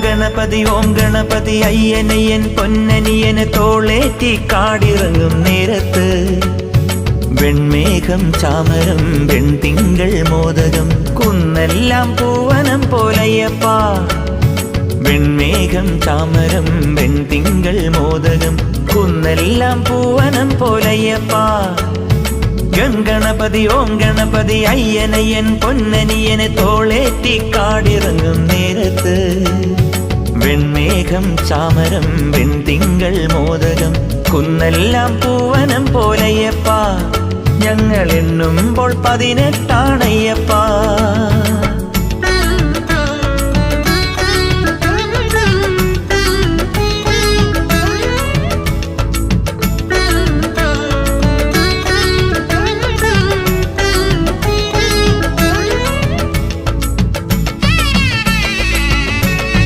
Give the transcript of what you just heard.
ഗണപതി ഓം ഗണപതി അയ്യനയ്യൻ പൊന്നനിയന് തോളേറ്റി കാടിറങ്ങും നേരത്ത് വെൺമേഘം ചാമരം വെൺതിങ്കൾ മോദകം കുന്നെല്ലാം പൂവനം പോലയ്യപ്പ വെൺമേഘം ചാമരം വെൺതിങ്കൾ മോദകം കുന്നെല്ലാം പൂവനം പോലയ്യപ്പ ഗണപതി ഓം ഗണപതി അയ്യനയ്യൻ പൊന്നനിയന് തോളേറ്റി കാടിറങ്ങും നേരത്ത് വെൺമേഘം ചാമരം വെൺതിങ്കൾ മോദകം കുന്നെല്ലാം പൂവനം പോലയ്യപ്പ ഞങ്ങൾ എണ്ണുമ്പോൾ 18 അയ്യപ്പ.